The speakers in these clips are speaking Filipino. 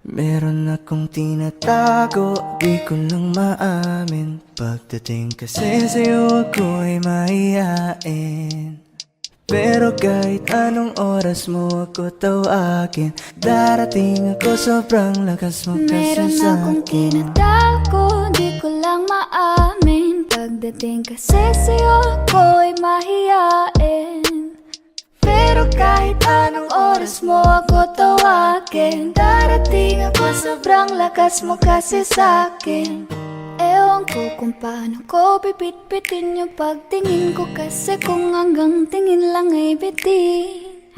Meron akong tinatago, di ko lang maamin. Pagdating kasi sa'yo ako'y mahihain. Pero kahit anong oras mo ako tawagin, darating ako, sobrang lakas mo kasi Meron sa'kin. akong tinatago, di ko lang maamin. Pagdating kasi sa'yo ako'y mahihain. Pero kahit anong oras mo ako tawagin, darating ako, sobrang lakas mo kasi sa'kin. Ewan ko kung paano ko pipit-pitin yung pagtingin ko, kasi kung hanggang tingin lang ay bitin.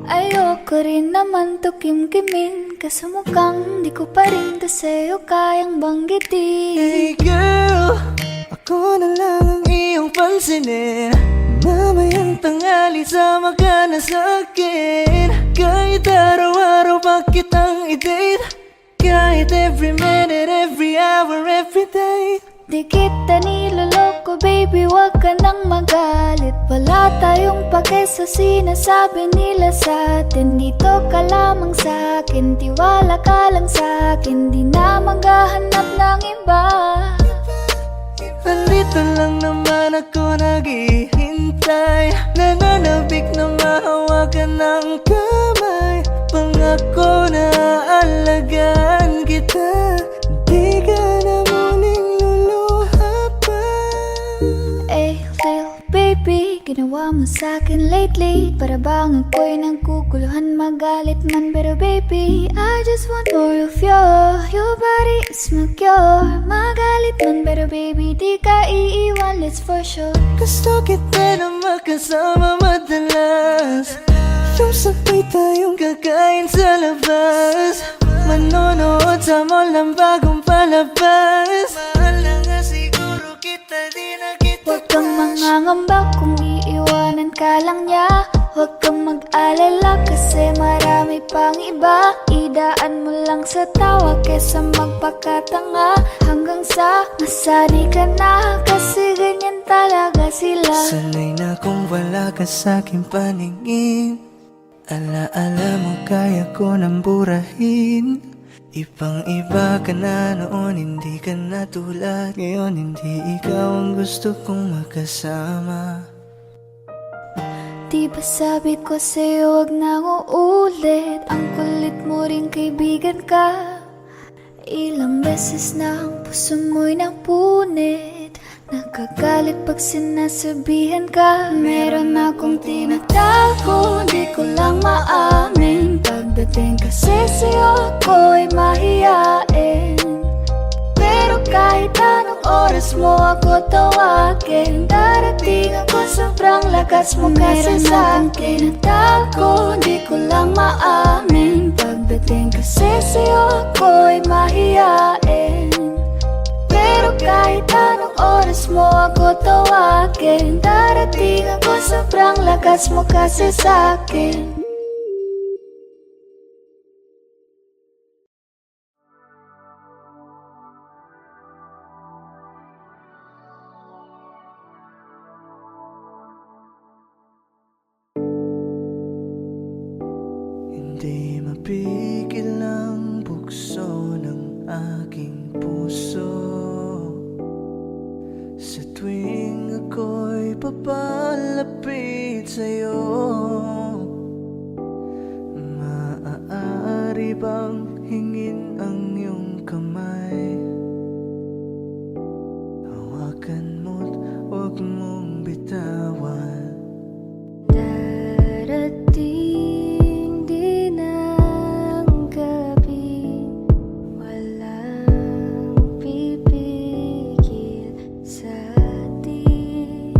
Ayoko rin naman to kim-kimin, kaso mukhang di ko pa rin to sa'yo kayang banggitin. Hey girl, ako na lang ang iyong pansinin. Mamayang tanghali sama ka na sa'kin. Kahit araw-araw pa kitang i-date, kahit every minute, every hour, every day. Di kita niloloko baby, wag ka nang magalit. Wala tayong pake sa sinasabi nila sa'tin. Dito ka lamang sa'kin, tiwala ka lang sa'kin. Di na maghahanap ng iba. Nandito lang naman ako naghihintay, nananabik na mahawakan ng kamay. Pangako na aalagaan kita, di ka na muling luluha pa. Eh, Lil baby, ginawa mo sa'kin lately. Para bang ako'y nagkukuluhan, magalit man. Pero baby, I just want more of you. Your body is my cure. Magalit man, pero baby, di ka iiwan, let's for sure. Gusto kita na makasama madalas, yung sabay tayong kakain sa labas, manonood sa mall ng bagong palabas. Mahal na nga siguro kita, di na kita. Huwag kang mangangamba kung iiwanan ka lang niya. Huwag kang mag-alala kasi marami pang iba. Idaan mo lang sa tawa kesa magpakatanga, hanggang sa masanay ka na, kasi ganyan talaga sila. Sanay na kung wala ka sa'king paningin. Alaala mo kaya ko nang burahin. Ibang iba ka na noon, hindi ka na tulad ngayon. Hindi ikaw ang gusto kong makasama. Di ba sabi ko sa'yo wag na uulit? Ang kulit mo rin kaibigan ka. Ilang beses na ang puso mo'y napunit. Nakagalit pag sinasabihan ka. Meron akong tinatago, di ko lang maamin. Pagdating kasi sa'yo ako'y mahihain. Pero kahit anong oras mo ako tawagin, darating ako, sobrang lakas mo kasi sa'kin. Tinatago, di ko lang maamin. Pagdating kasi sa'yo ako'y mahihain. Pero kahit anong oras mo ako tawagin, darating ako, sobrang lakas mo kasi sa'kin. Hindi mapigil ang bukso ng aking puso sa tuwing ako'y papalapit sa'yo. Maaari bang hingin ang iyong kamay? Hawakan mo't huwag mong bitawan. Darating din ang gabi, walang pipigil sa'tin.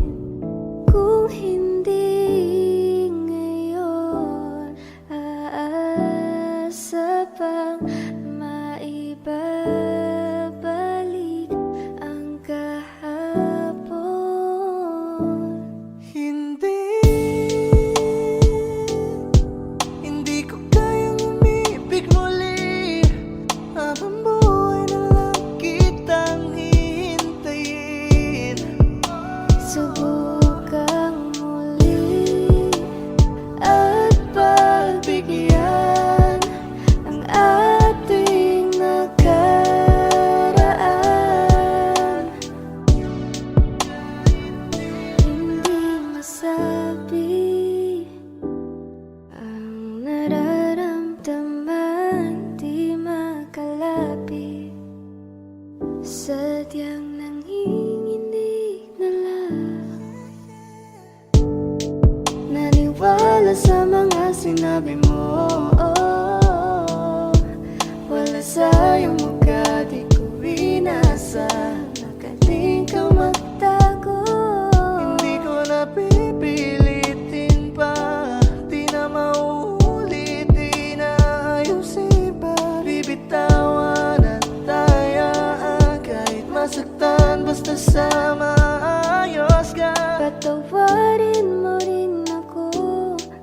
Kung hindi ngayon, aasa pang maibabalik ang kahapon. Hindi ko kayang umibig muli, habang buhay na lang kitang hihintayin. Subukang muli at pagbigyan ang ating sa maayos ka. Patawarin mo rin ako,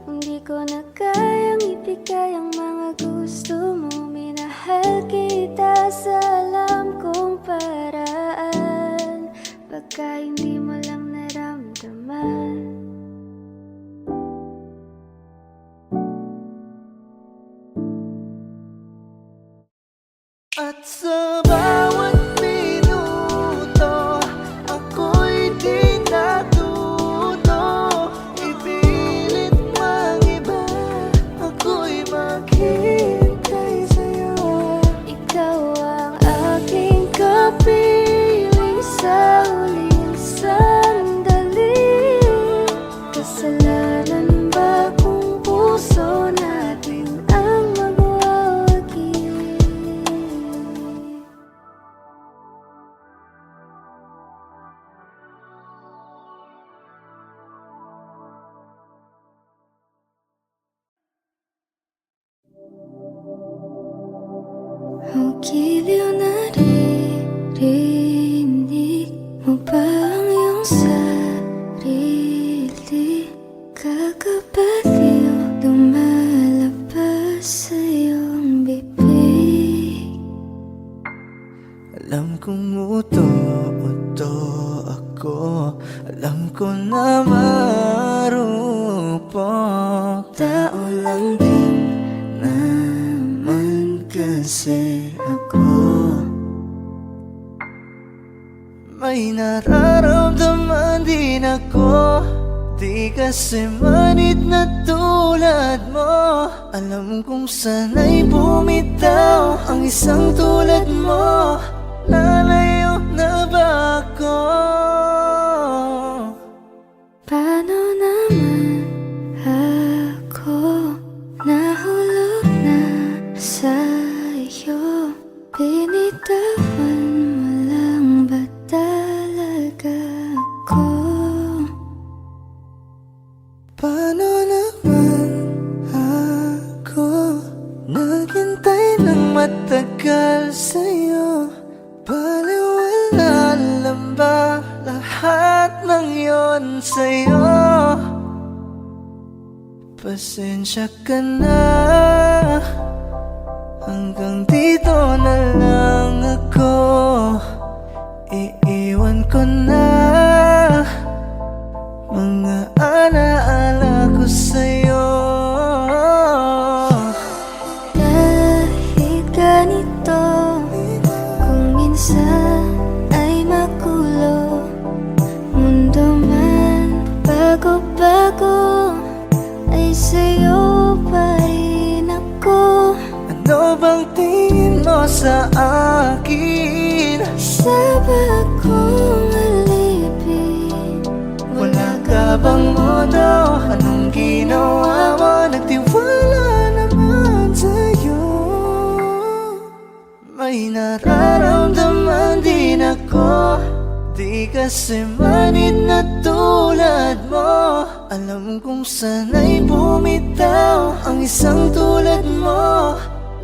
hindi ko na kayang ibigay ang mga gusto mo. Minahal kita sa alam kong paraan, pagka hindi mo lang naramdaman. At sa bawat minuto, ako'y di natuto. Ipilit mang iba, ako'y maghihintay sa'yo. Ikaw ang aking kapiling sa huling sandali. Kasalanan ba kung puso natin ang magwawagi? Ang giliw na naririnig mo ba ang iyong sarili? Kakabaliw lumalabas sa iyong bibig. Alam kong uto-uto ako, alam ko na marupok. Tao lang din naman kasi ako. May nararamdaman din ako, di kasi manid na tulad mo. Alam kong sana'y bumitaw ang isang tulad mo. Lalayo na ba ako? Paano naman ako nahulog na sa'yo? Binitawan mo lang ba talaga ako? Paano naman ako naghintay ng matagal sa'yo? Baliwala lang ba lahat ng yon sa'yo? Pasensya ka na, hanggang dito na lang ako. Iiwan ko na mga alaala ko sa'yo. Kahit ganito, kung minsan ay magulo, mundo man bago-bago, ay sa'yo pa rin ako. Ano bang tingin mo sa akin? Saba akong alipin. Wala ka bang modo? Anong ginawa mo? Nagtiwala naman sa'yo. May nararamdaman din ako, di kasi manid na tulad mo. Alam kong sana'y bumitaw ang isang tulad mo.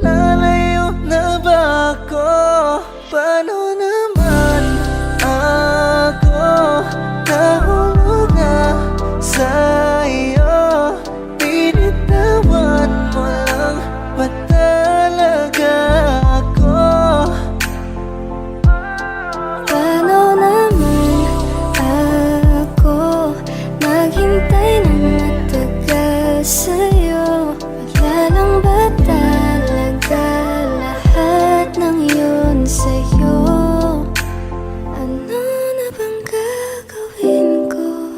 Lalayo na ba ako? Paano naman ako nahulog na sa'yo? Binitawan mo lang ba talaga ako? Paano naman ako naghintay ng matagal sa'yo? Wala lang ba talaga lahat ng yun sa'yo? Ano na bang gagawin ko?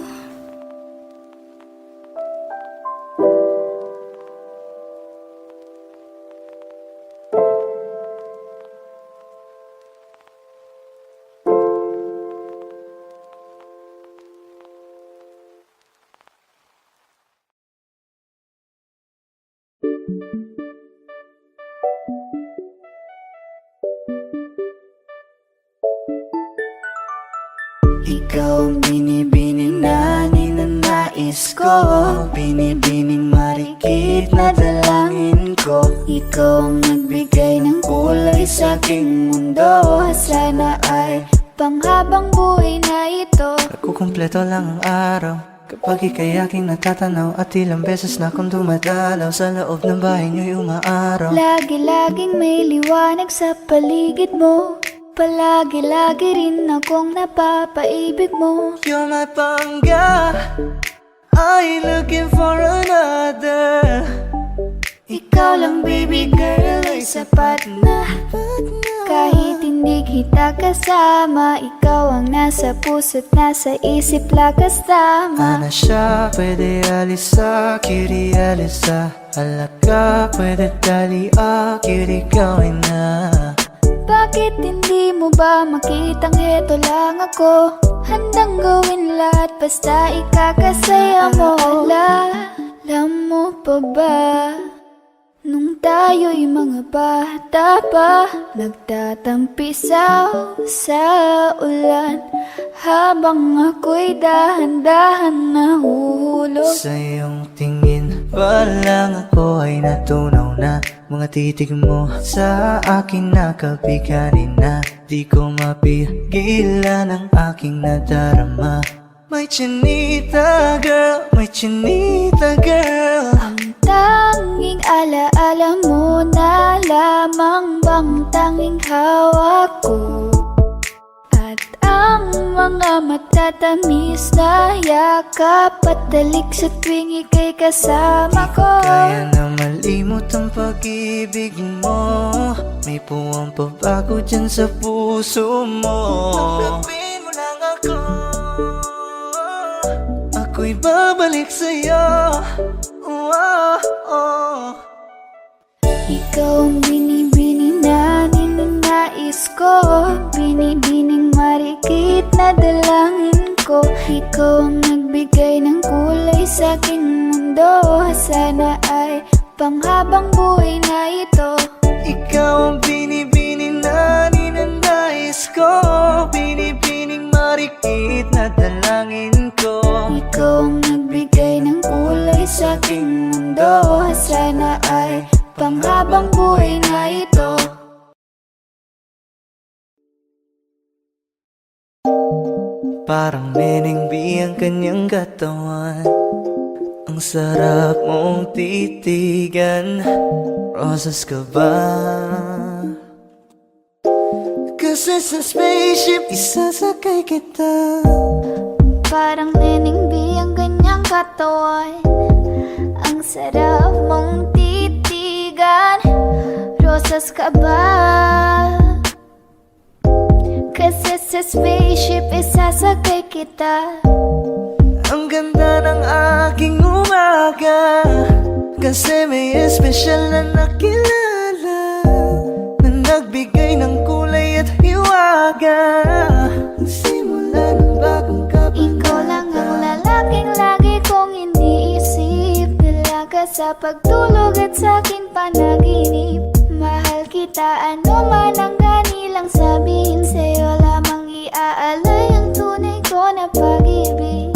Ikaw ang binibining na ninanais ko, binibining marikit na dalangin ko. Ikaw ang nagbigay ng kulay sa aking mundo. Sana ay panghabang buhay na ito. Nagkukumpleto lang ang araw kapag ika'y aking natatanaw. At ilang beses na akong dumadalaw sa loob ng bahay niyo'y umaaraw. Lagi-laging may liwanag sa paligid mo. Palagi-lagi rin akong napapaibig mo. You're my pangga, I ain't looking for another. Ikaw lang baby girl ay sapat na. Kahit hindi kita kasama, ikaw ang nasa puso't nasa isip lakas tama. Ana siya, pwede alisa, cutie alisa. Halaka, pwede dali, cutie gawin na. Bakit hindi mo ba makitang heto lang ako? Handang gawin lahat basta ikakasaya mo. Alam mo pa ba? Nung tayo'y mga bata pa, nagtatampisaw sa ulan, habang ako'y dahan-dahan nahuhulog. Sa iyong tingin pa lang ako ay natunaw na. Mga titig mo sa akin nakabiganin na. Di ko mapigilan ang aking nadarama. My chinita girl, my chinita girl. Ang tanging alaala mo na lamang bang tanging hawak ko. At ang mga matatamis na yakap at dalik sa tuwing ika'y kasama ko. Kaya na malimot ang pag-ibig mo. May puwang pabago dyan sa puso mo. Tanggapin mo lang ako, ako'y babalik sa'yo. Ikaw ang binibini na ninanais ko, binibining marikit na dalangin ko. Ikaw ang nagbigay ng kulay sa aking mundo. Sana ay panghabang buhay na ito. Ikaw ang binibini na ninanais ko, binibining marikit na dalangin ko. Ikaw ang nagbigay ng kulay sa aking mundo. Sana ay panghabang buhay na ito. Parang Neneng B ang kanyang katawan. Ang sarap mong titigan. Rosas ka ba? Kasi sa spaceship isasakay kita. Parang Neneng B ang kanyang katawan. Ang sarap mong titigan. Rosas ka ba? Kasi sa spaceship isasakay kita. Ang ganda ng aking umaga, kasi may espesyal na nakilala, na nagbigay ng kulay at hiwaga. Ang simula ng bagong kabanata. Ikaw lang ang lalaking lagi kong iniisip. Dalaga sa pagtulog at sa aking panaginip. Mahal kita, ano man ang ganilang sabihin. Sa'yo lamang iaalay ang tunay ko na pag-ibig.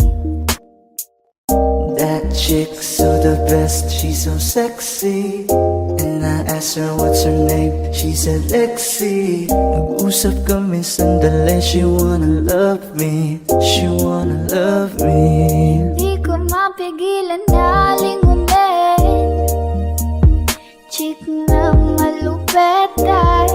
That chick's so the best, she's so sexy. And I asked her what's her name, she said Lexi. Nag-usap kami sandali, she wanna love me, she wanna love me. Di ko mapigilan na lingunin. Chick na malupet at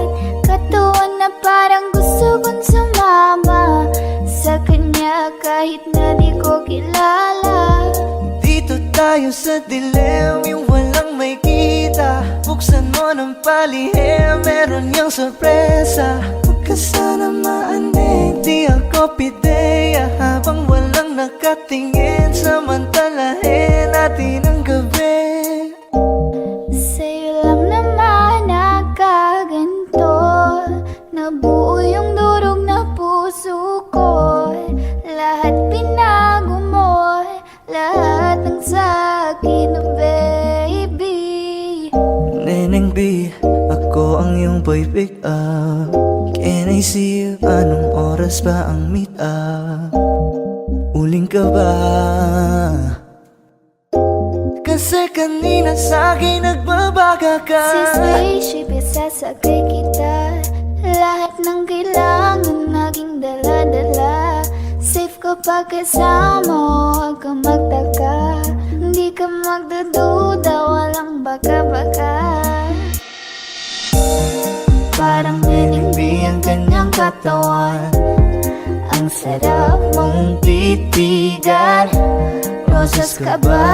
katuwa na parang gusto kong sumama sa kanya kahit na di ko kilala. Dito tayo sa dilim, yung walang may kita. Buksan mo ng palihim, meron yang sorpresa. Huwag ka sana maanig, di ako pideya. Habang walang nakatingin, samantalahin natin ang gabi. Sa'yo lang naman nakaganto, nabuo yung durog na puso ko. Lahat pinago mo, lahat ng sa'kin, baby. Neneng B, ako ang iyong boy pick up. Can I see you? Anong oras ba ang meet up? Uling ka ba? Kasi kanina sa'kin nagbabaga ka. Si spaceship isasakay kita. Lahat ng kailangan naging dala. kapag kasama mo, huwag kang magtaka. Hindi ka magdududa, walang baka-baka. Parang ninigbi ang kanyang katawan. Ang sarap mong titigan. Rosas ka ba?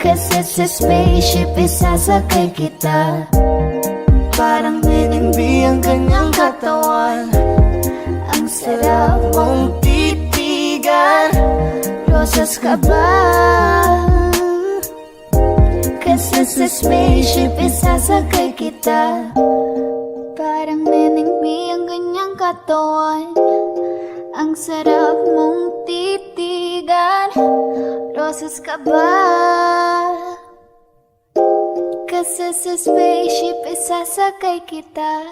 Kasi sa spaceship isasakay kita. Parang ninigbi ang kanyang katawan. Ang sarap mong titigan. Rosas ka ba? Kasi sa spaceship isasakay kita. Parang ninigbi ang kanyang katawan. Ang sarap mong titigan. Rosas ka ba? Kasi sa spaceship isasakay kita.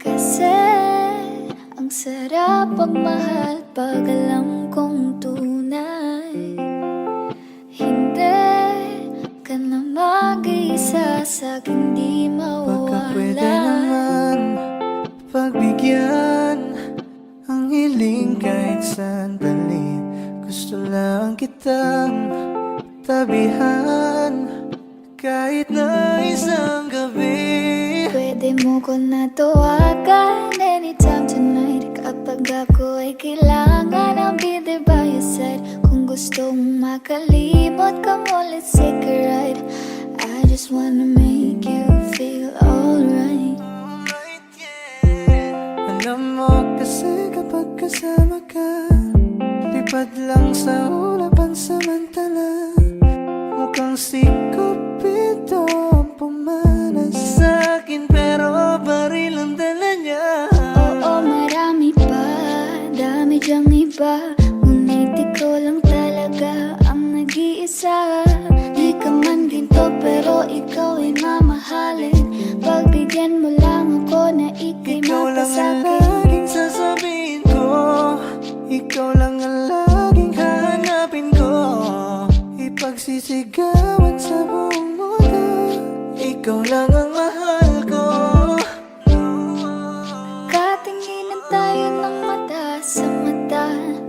Kasi ang sarap pagmahal pag alam kong tunay. Hindi ka na mag-isa sa'king di Baka pwede mawawala. naman pagbigyan ang hiling kahit sandali. Gusto lang kitang tabihan kahit na isang gabi. Pwede mo ko na tawagan anytime tonight. Kapag ako ay kailangan, I'll be there by your side. Kung gusto mong makalimot, come on, let's take a ride. I just wanna make you feel alright. Alright, yeah. Alam mo kasi kapag kasama ka, lipad lang sa ulapan samantala. Mukhang si Cupido ang pumanas sa'kin, pero baril ang dala niya. Oo, marami pa, dami dyang iba. Ngunit ikaw lang talaga ang nag-iisa. Di ka man ginto pero ikaw ay mamahalin. Pagbigyan mo lang ako na ika'y Ikaw lang ang mapasakit. laging sasabihin ko, ikaw lang ang laging hahanapin ko. Ipagsisigawan sa buong mundo, ikaw lang ang mahal ko. Katinginan tayo ng mata sa mata.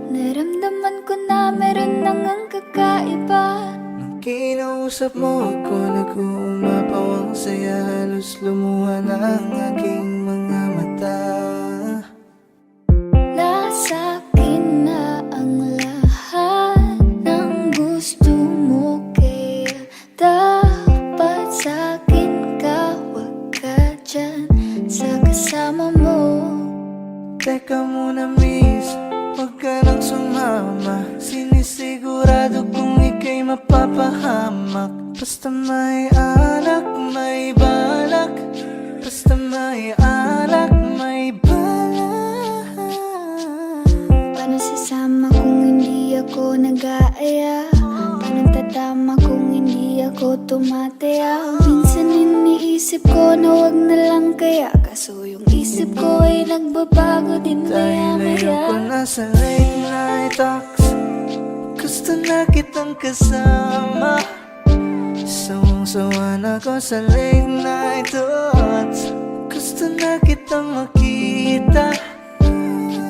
Naramdaman ko na meron nang ang kakaiba. Nung kinausap mo ako, nag-uumapaw ang saya. Halos lumuha na ang aking mga mata. Nasa akin na ang lahat ng gusto mo. Kaya dapat sa akin ka, wag ka dyan sa kasama mo. Teka muna miss, huwag ka nang sumama. Sinisigurado kong ika'y mapapahamak. Basta may alak, may balak. Basta may alak, may balak. Paano sasama kung hindi ako nag-aaya? Paano tatama kung hindi ako tumataya? Minsan iniisip ko na wag na lang kaya. Kaso yung isip ko ay nagbabago din Dahil ayoko maya-maya. na sa late night talks. Gusto na kitang kasama. Sawang-sawa na ko sa late night thoughts. Gusto na kitang makita.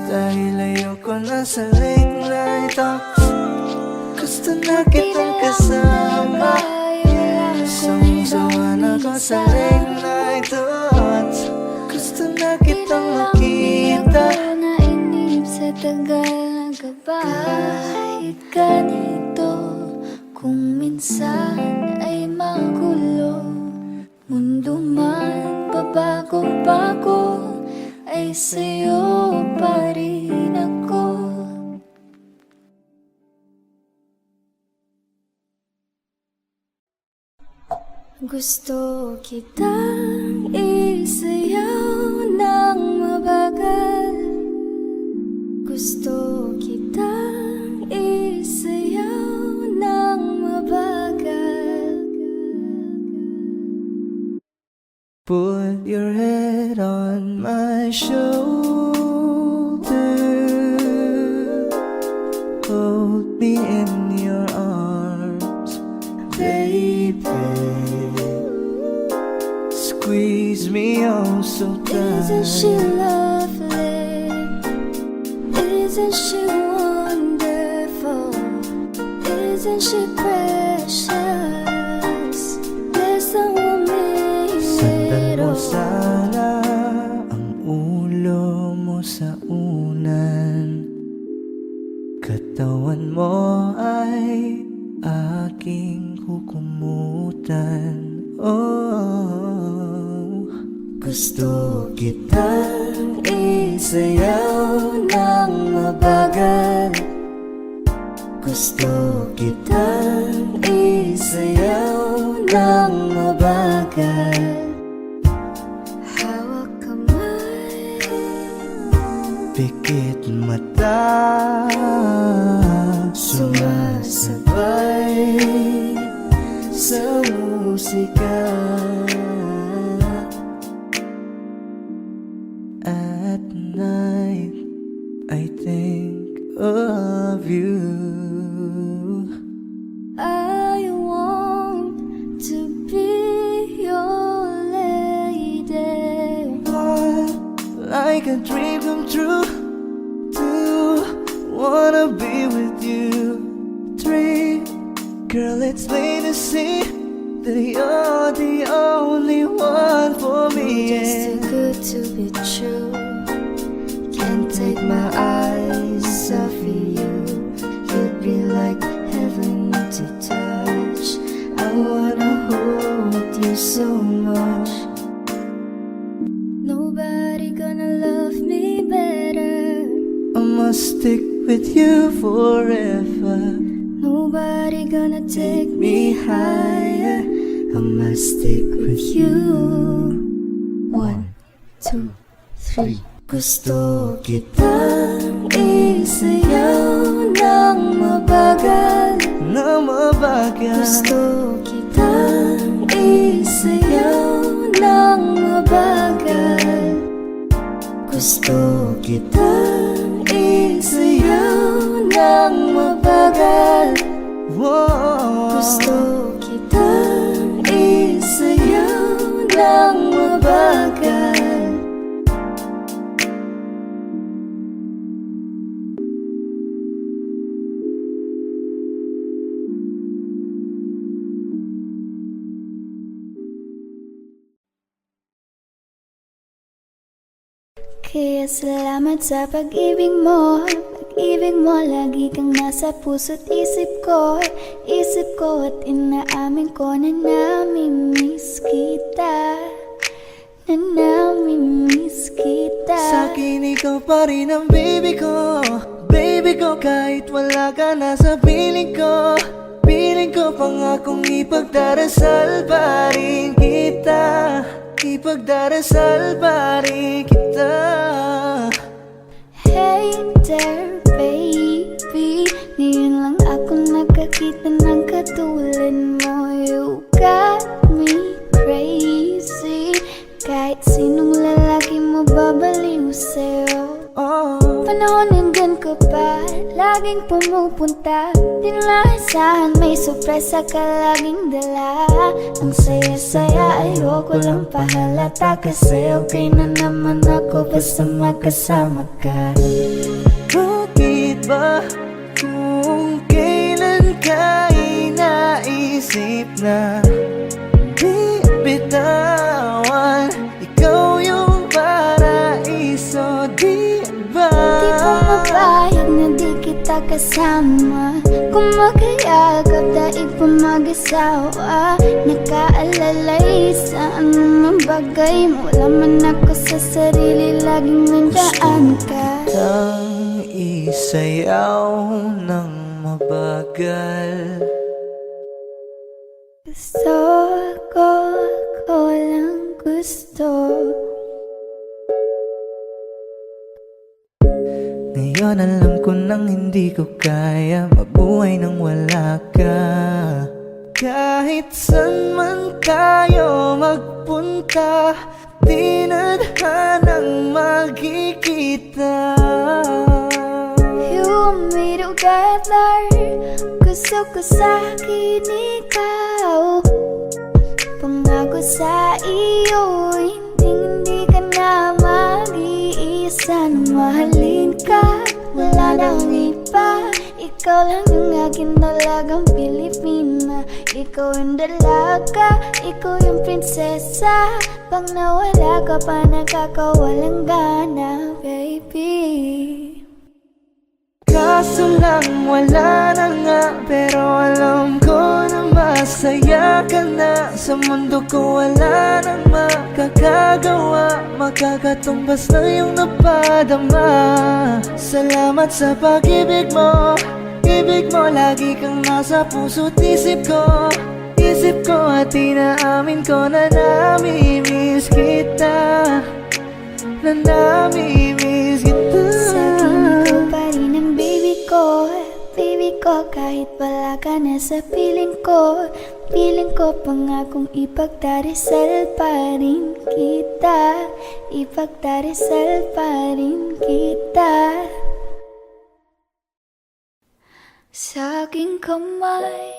Dahil ayoko na sa late night talks. Gusto na kitang kasama. Sawang-sawa na ko sa late night thoughts. Gusto na kitang makita. Ako nainip sa tagal na gabay. Kahit ganito, kung minsan ay magulo, mundo man pabago-bago, ay sa'yo pa rin ako. Gusto kitang isayaw ng mabagal. Gusto kitang isayaw your head on my shoulder. Hold me in your arms, baby. Squeeze me oh so tight. Isn't she lovely? Isn't she wonderful? Isn't she precious? There's someone Sandan mo little. sana ang ulo mo sa unan. Katawan mo ay aking kukumutan. Oh, gusto kitang isayaw ng mabagal. Gusto kitang isayaw ng mabagal. Hawak kamay, Pikit mata, sumasabay sa musika. At night, I think of you. I want to be your lady. What, like a dream come true. Two, wanna be with you. Three, girl, it's plain to see that you're the only one for me. Just too good to be true. Can't take my eyes off of you. You'd be like heaven to touch. I wanna hold you so much. Nobody gonna love me better. I must stick with you forever. Nobody gonna take me higher. I must stick with you. 1, 2, 3. Gusto Kitang isayaw ng mabagal. na mabagal. Gusto kitang isayaw ng mabagal. Gusto kitang isayaw ng mabagal. Whoa. Gusto kitang isayaw ng mabagal. Kaya salamat sa pag-ibig mo. Pag-ibig mo, lagi kang nasa puso't isip ko. Isip ko at inaamin ko na namimiss kita. Na namimiss kita. Sa'kin ikaw pa rin ang baby ko. Baby ko kahit wala ka na sa piling ko. Piling ko pangakong ipagdarasal pa rin kita. Ipagdarasal pa rin kita. Hey there baby, ngayon lang ako nakakita ng katulad mo. You got me crazy. Kahit sinong lalaki mo babaliw sa'yo. Oh, Panahon nandyan ka pa, laging pumupunta. Di naasahan, may sorpresa ka laging dala. Ang saya-saya, ayoko lang pahalata. Kasi okay na naman ako basta makasama ka. bakit ba kung kailan ka inaisip na di bitawan? Ikaw yung paraiso, di ba? Di pa mapayag na di kita kasama. Kung magkayagap, daig pa mag-asawa. Nakaalalay sa anumang bagay. Wala man ako sa sarili, laging nandaan ka. Tang isayaw ng mabagal. Gusto ako lang gusto. Ngayon alam ko nang hindi ko kaya mabuhay nang wala ka. Kahit saan man tayo magpunta, di nadhanang magkikita. You want me together, gusto ko sa'kin ikaw. Pangako sa iyo, hindi ka na mag-iisa. Nang mahalin ka, wala nang iba. Ikaw lang yung akin talagang Pilipina. Ikaw yung dalaga, ikaw yung prinsesa. Pag nawala ka pa, nakakawalang gana, baby. Kaso lang wala na nga, pero alam ko na masaya ka na. Sa mundo ko wala nang makakagawa, makakatumbas na yung napadama. Salamat sa pag-ibig mo, ibig mo lagi kang nasa puso't isip ko. Isip ko at inaamin ko na namimiss kita, na namimiss kita. Sa'kin ikaw pa rin ang baby ko, baby ko. Kahit wala ka na sa piling ko, piling ko pangakong ipagdarasal pa rin kita, ipagdarasal pa rin kita. Sa aking kamay,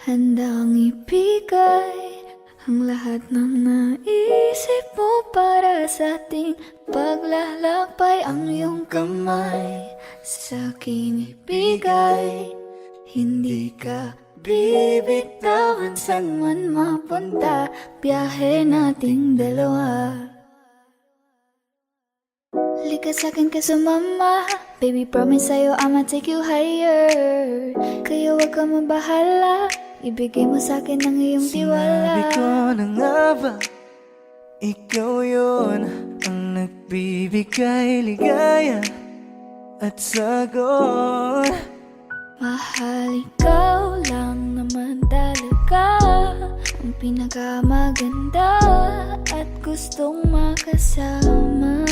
handang ibigay ang lahat ng naisip mo para sa ating paglalakbay. Ang iyong kamay sa aking ibigay, hindi ka bibitawan. Saan man mapunta, biyahe nating dalawa. Lika sa'kin ka sumama, baby promise sa'yo I'ma take you higher. Kaya wag ka mabahala, ibigay mo sa'kin ang iyong tiwala. Sinabi ko na nga ba, ikaw yun ang nagbibigay ligaya at sagot. Mahal, ikaw lang naman talaga ang pinakamaganda at gustong makasama.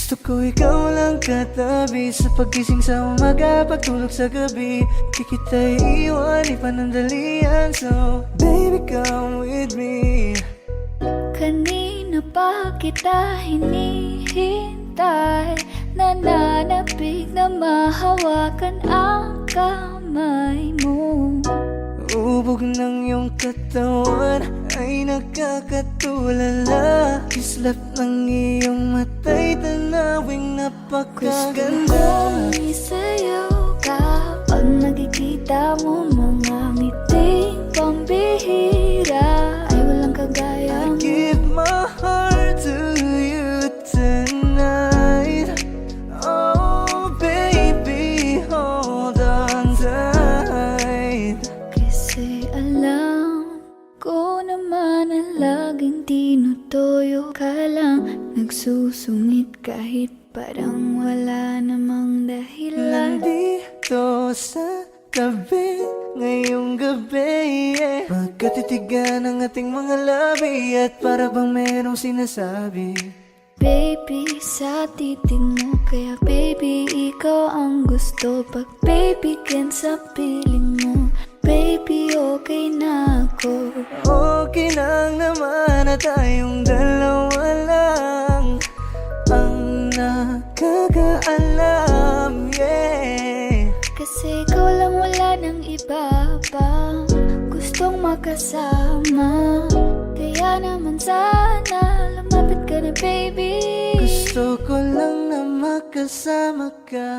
Gusto ko ikaw lang katabi, sa pagising sa umaga, pagtulog sa gabi. Di kita iiwan, ipanandalian. So baby come with me. Kanina pa kita hinihintay, nananapig na mahawakan ang kamay mo. Ubog ng iyong katawan ay nakakatulala. Kislap ng iyong mata'y tanawing napakaganda. Gustong isayaw ka pag nakikita mo mga ngiting pambihira. Ay walang kagaya mo. Give my heart to you tonight. Oh baby, hold on tight. Kasi alam ko naman na laging tinutoyo ka lang. Nagsusungit kahit parang wala namang dahilan. Nandito sa tabi ngayong gabi, magkatitigan ang ating mga labi, at para bang merong sinasabi. Baby, sa titig mo, kaya baby, ikaw ang gusto. Pag baby, can sa piling mo, baby, okay na ako. Okay lang naman na tayong dalawa lang ang nakakaalam, yeah. Kasi ikaw lang, wala nang iba pa gustong makasama. Kaya naman sana lumapit ka na, baby. Gusto ko lang na makasama ka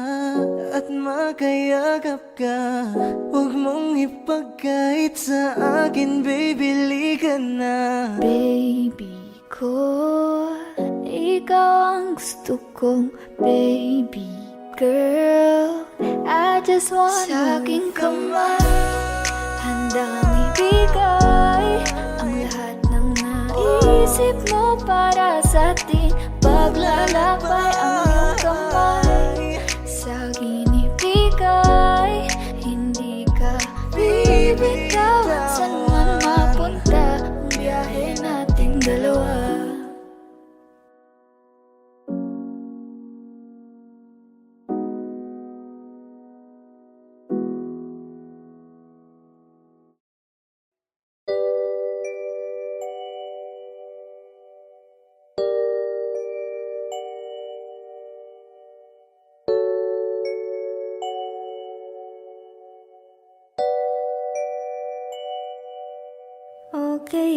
at makayagap ka. Huwag mong ipagkait sa akin, baby, lika na. Baby ko, ikaw ang gusto kong baby girl. I just wanna sa aking kamay, handang ibigay ang lahat ng naisip mo para sa ating paglalakbay. Ang iyong kamay sa akin ibigay, hindi ka bibitawan. Saan man mapunta, ang biyahe nating dalawa.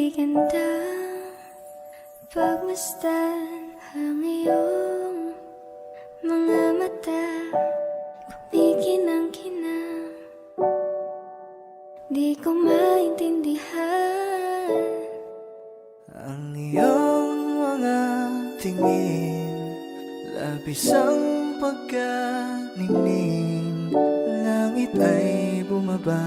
ganda pagmasdan ang iyong mga mata. Kumikinang-kinang, di ko maintindihan ang iyong mga tingin, labis ang pagkaningning. Langit ay bumaba,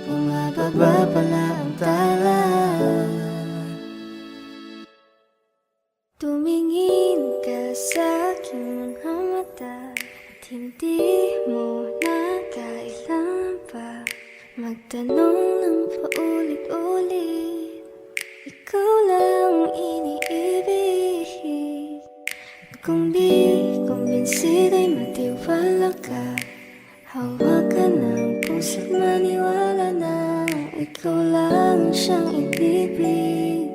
bumababa pala ang tala. Tumingin ka sa aking mga mata at hindi mo na kailangan pa magtanong ng paulit-ulit. Ikaw lang iniibig. Kung di kumbinsido'y matiwala ka. Hawakan ng puso't maniwala na ikaw lang siyang ibibig.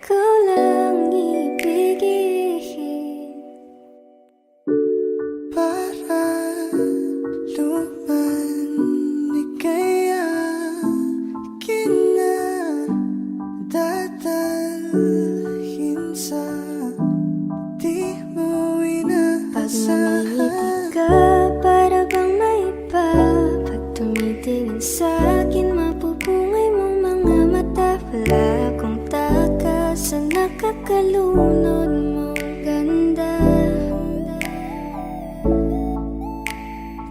Ikaw lang ibigin. Para luman kaya kinadadalhin sa di mo Pag inaasahan. nangingitig ka, para bang may iba. Pag tumitingin sa akin, mapupungay mong mga mata. Wala akong taka sa nakakalunod mong ganda.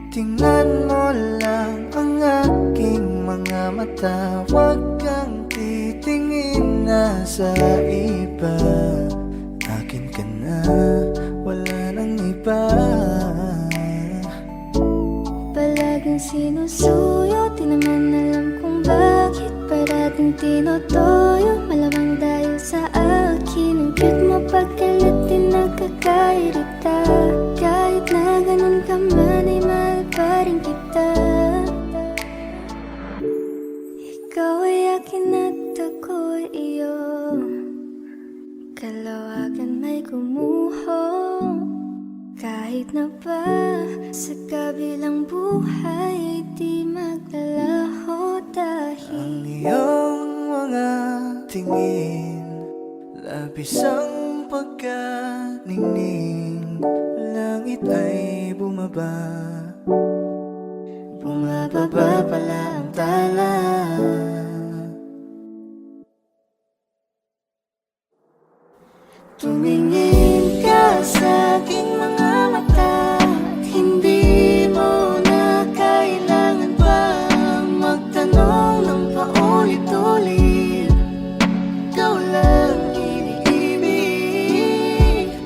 Tingnan mo lang ang aking mga mata, huwag kang titingin na sa iba. Akin ka na, wala nang iba. Palaging sinusuyo, di naman alam kung bakit. Parating tinotoyo, malamang dahil sa akin. Ang cute mo pagkalat din nakakairita. Kahit na ganun ka man ay mahal pa rin kita. Ikaw ay akin at ako'y iyo. Kalawagan may gumuho. Kahit na ba sa kabilang buhay ay di maglalaho Ang dahil iyong mga tingin, labis ang pagkaningning. Langit ay bumaba, bumababa pala ang tala. Tumingin ka sa aking mga mata at hindi mo na kailangan pang magtanong ng paulit-ulit. Ikaw lang iniibig.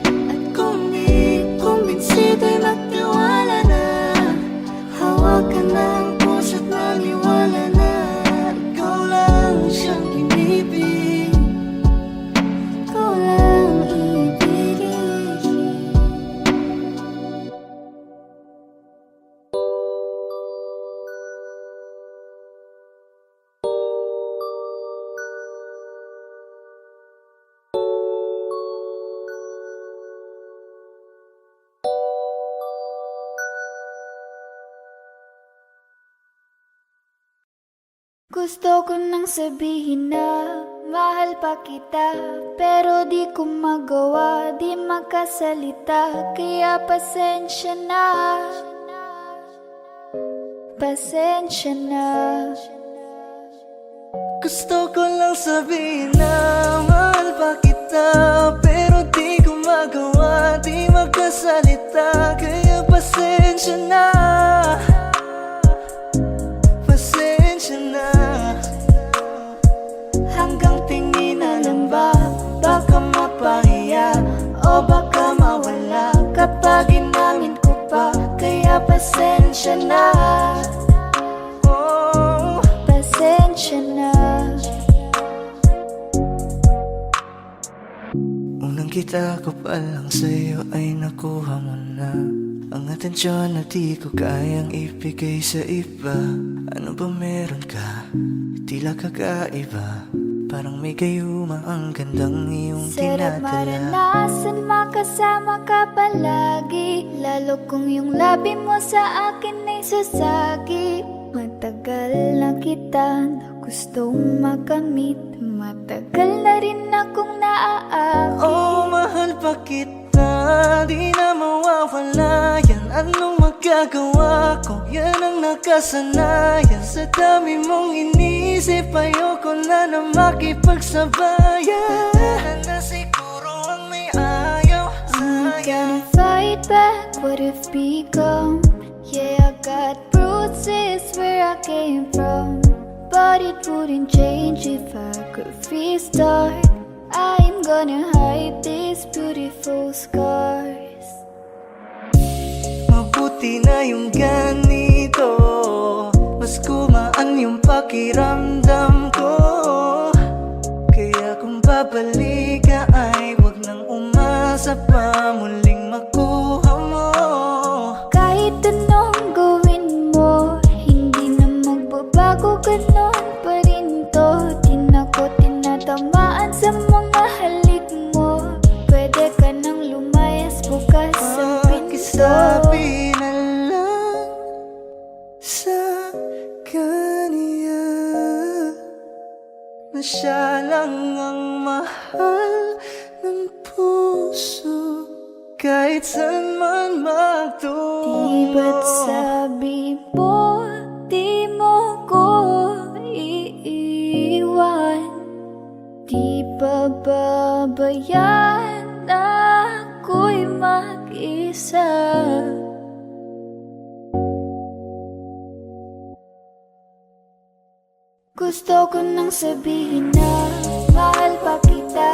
At kung di kumbinsido'y magtiwala na. Hawakan ng puso't maniwala na ikaw lang siyang inibig. Ikaw lang ibigin. Gusto ko nang sabihin na mahal pa kita, pero di ko magawa, di makasalita. Kaya pasensya na, pasensya na. Gusto ko lang sabihin na mahal pa kita, pero di ko magawa, di magkasalita. Kaya pasensya na, pasensya na. Hanggang tingin na lang ba, baka mapahiya o baka mawala kapag inangin ko pa. Kaya pasensya na, oh, Pasensya na. unang kita ko pa lang sa'yo ay nakuha mo na ang atensyon na di ko kayang ibigay sa iba. Ano ba meron ka? Tila kakaiba. Parang may gayuma ang gandang iyong Sarap tinadala. maranasan, makasama ka palagi. Lalo kung yung labi mo sa akin ay sasagi. Matagal na kitang gustong makamit. Matagal na rin akong naaakit. Oh, mahal pa kita, di na mawawala yan. Anong magagawa ko? Yan ang nakasanayan. Sa dami mong inisip, ayoko na makipagsabayan. Wala na siguro ang may ayaw I'm sa'yo. gonna fight back what if become. Yeah, I got bruises where I came from, but it wouldn't change if I could restart. I'm gonna hide these beautiful scars. Mabuti na yung ganito, mas gumaan yung pakiramdam ko. Kaya kung babalik ka ay wag nang umasa pa muling makuha mo. Kahit anong gawin mo, hindi na magbabago, ganon pa rin to. Di na ko tinatamaan sa mga halik mo. Pwede ka nang lumayas, bukas ang pinto. Pakisabi na lang sa kanya na siya lang ang mahal ng puso, kahit saan man Di ba't magtungo. sabi mo, di mo ko iiwan? Di ba babayaan na ako'y mag-isa? Gusto ko nang sabihin na mahal pa kita,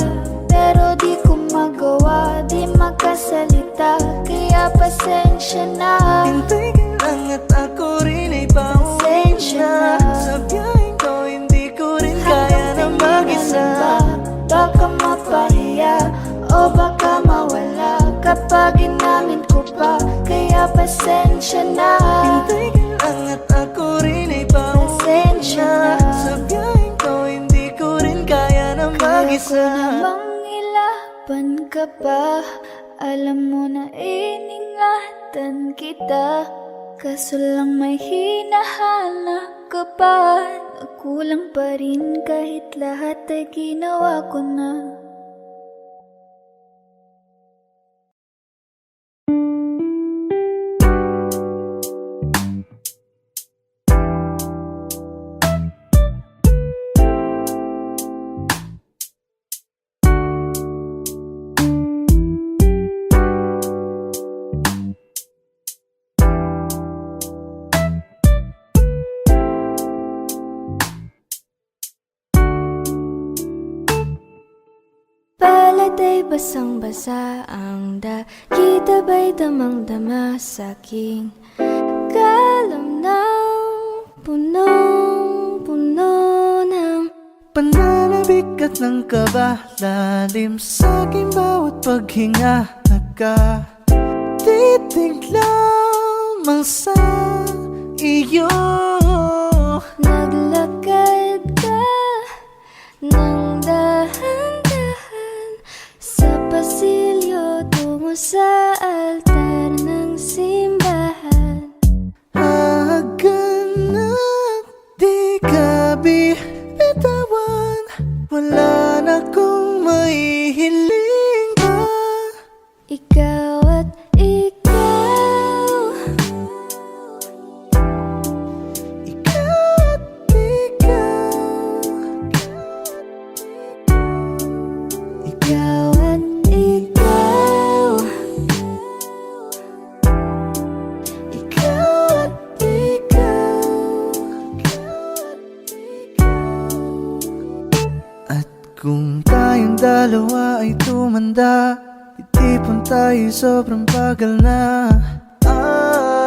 pero di ko magawa, di makasalita. Kaya pasensya na. Hintay ka lang at ako rin ay pauwi Pasensya na. na. Sa biyaheng to hindi ko rin kaya na mag-isa. Baka mapahiya o baka mawala kapag inamin ko pa. Kaya pasensya na. Hintay ka lang at ako rin ay pauwi Pasensya na. na. Sa biyaheng to hindi ko rin kaya na Kaya ko mag-isa. namang ilaban ka pa. Alam mo na iningatan kita, kaso lang may hinahanap ka pa. Nagkulang pa rin kahit lahat ay ginawa ko na. Balat ay basang-basa, ang dakita ba'y damang-dama sa'king kalam ng punong-puno ng Pananabik at ng kaba, lalim sa'king bawat paghinga. Nakatitig lamang sa iyo. naglakad ka ng dahan-dahan sa pasilyo tungo sa altar ng simbahan. Haganap, di ka bitawan, wala na kong maihiling pa. Ikaw at ikaw, Ikaw at ikaw, ikaw at ikaw, ikaw at ikaw. At kung tayong dalawa ay tumanda, itipon tayo sobrang bagal na.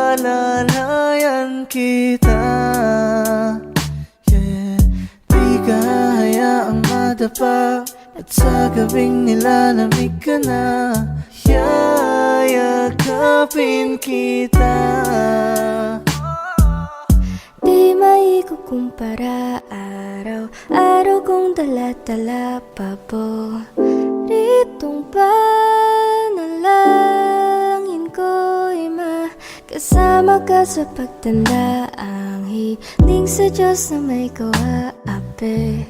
Alalayan kita, yeah. Di ka hayaang madapa, at sa gabing nilalamig ka na. Yayakapin kita. di maikukumpara. Araw-araw kong dala-dala paboritong panalangin ko'y makasama ka sa pagtanda. Ang hiling sa Diyos na may gawa. gabi.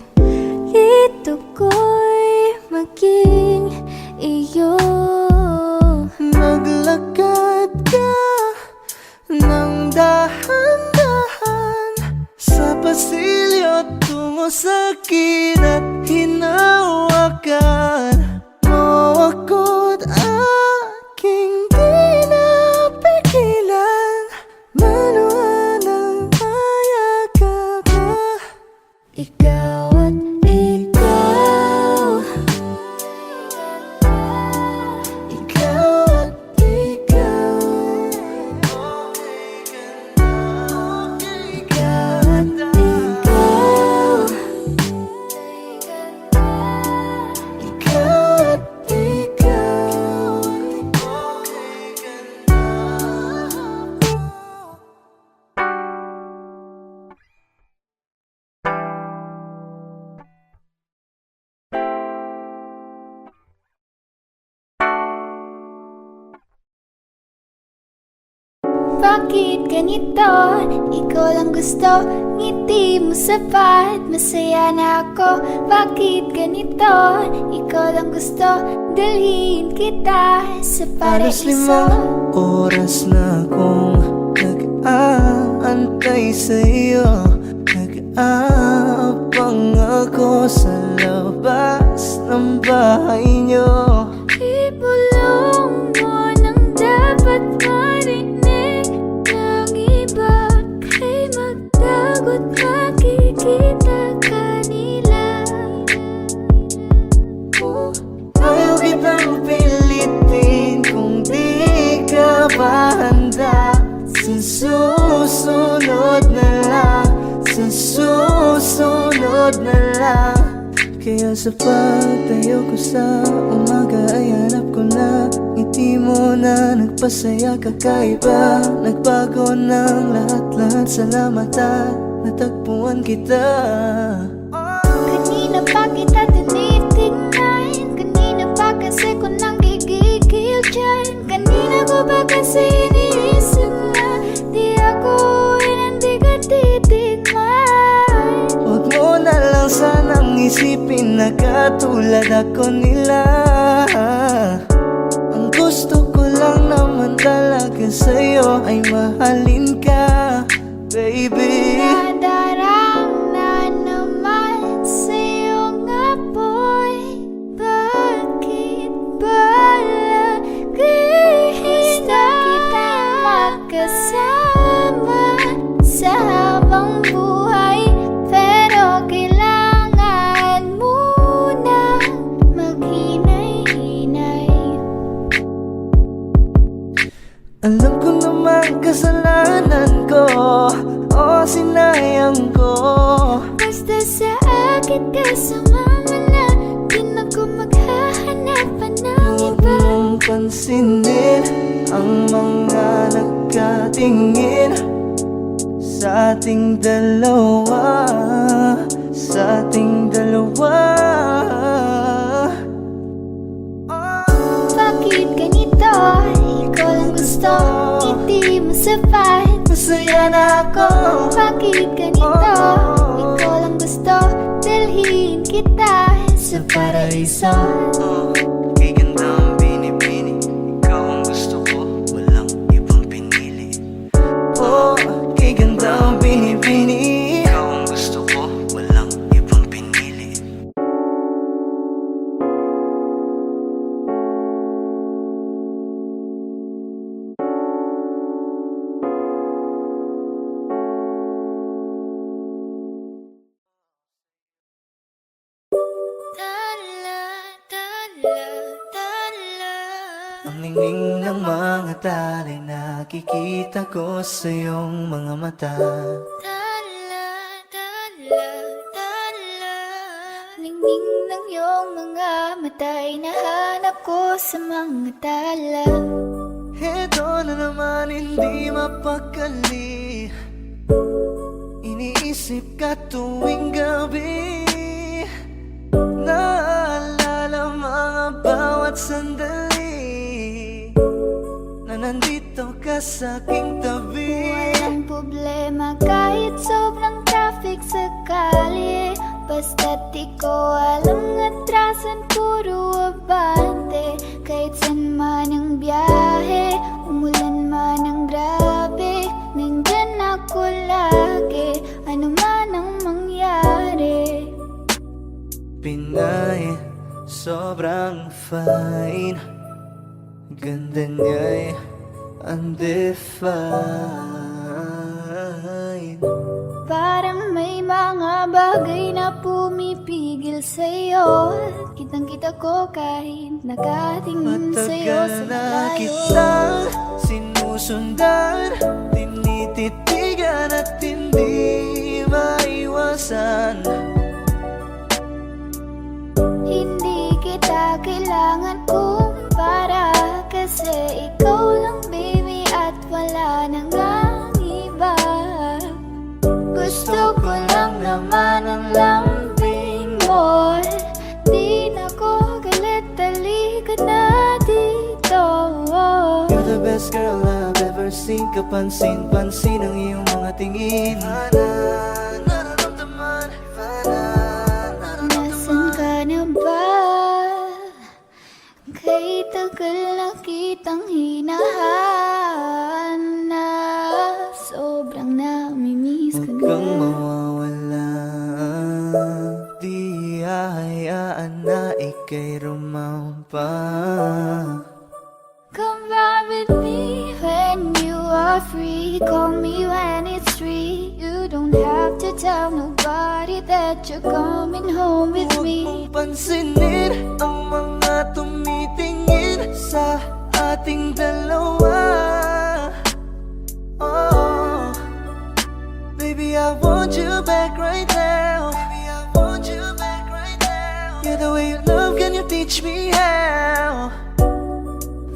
Dito ko'y maging iyo. Naglakad ka ng dahan-dahan sa pasilyo tungo sa akin at hinawakan mo ako't aking di napigilan. Maluhan ang mayakap ka. Ikaw at ikaw, Ikaw at ikaw, ikaw at ikaw, ikaw at ikaw. Bakit ganito? Ikaw lang gusto, ngiti mo sapat, masaya na ako. Bakit ganito? Ikaw lang gusto, dalhin kita sa Halos paraiso. 5 oras na akong nag-aantay sa'yo. Nag-aabang ako sa labas ng bahay nyo. Ibulong mo nang dapat marinig ng iba. Kay magdagot makikita kanila. Ayaw kitang pilitin kung di ka pa handa. Sa susunod na lang, sa susunod na lang. Kaya sa pagtayo ko sa umaga ay hanap ko na ngiti mo na nagpasaya kakaiba. Nagbago ng lahat-lahat, salamat at natagpuan kita. Kanina pa kita tinitingnan, kanina pa kasi ko nang gigigil dyan. Kanina ko ba kasi iniisip na di ako hindi ka titigman. Huwag mo na lang sanang isipin na katulad ako nila. Ang gusto ko lang naman talaga sa'yo ay mahalin ka, baby. Nadarang na naman sa iyong apoy. Bakit ba lagi na kita magkasama sa habang buhay? Pero kailangan muna maghinay-hinay. Alam ko naman kasalanan ko, o sinayang ko. Basta sa akin ka sumama na, di na ko maghahanapan ng Huwag iba. mong pansinin ang mga nagkatingin sa ating dalawa, sa ating dalawa. Bakit ganito? Ikaw lang gusto, ngiti mo sapat. Masaya na ako. Bakit ganito? Ikaw lang gusto, dalhin kita sa paraiso. Kay ganda ang binibini, ikaw ang gusto ko, walang ibang pinili. Oh, kay ganda ang binibini, ikaw ang gusto ko, walang ibang pinili. Ang ningning ng mga tali, nakikita ko sa iyong mga mata. Ningning ng iyong mga mata'y nahanap ko sa mga tala. Heto na naman, hindi mapakali. Iniisip ka tuwing gabi. Naalala mga bawat sandali na nandito ka sa aking tabi. Walang problema kahit sobrang traffic sa kali. Basta't di ko alam atrasan, puro abante. Kahit san man ang biyahe, umulan man ang grabe, nandyan ako lagi, ano man ang mangyari. Pinay, sobrang fine, ganda niya'y undefined. Parang may mga bagay na pumipigil sa'yo. Kitang-kita ko kahit nakatingin sa'yo sa Matagal na malayo. kitang sinusundan, tinititigan at hindi maiwasan. Hindi kita kailangan kumpara, kasi ikaw lang baby at wala nang ang iba. Gusto ko lang naman ang lambing mo. Di na ko galit, halika na dito. You're the best girl I've ever seen. Kapansin-pansin ang iyong mga tingin. Nararamdaman, Nasaan ka na ba? Kay tagal na kitang hinahanap, sobrang namimiss ko huwag na. kang mawawala. Di hahayaan na ika'y rumampa. Come ride with me when you are free. Call me when it's free. You don't have to tell nobody that you're coming home with Huwag me. mong pansinin ang mga tumitingin sa ating dalawa. Oh, baby, I want you back right now. Baby, I want you back right now. Yeah, the way you love, can you teach me how?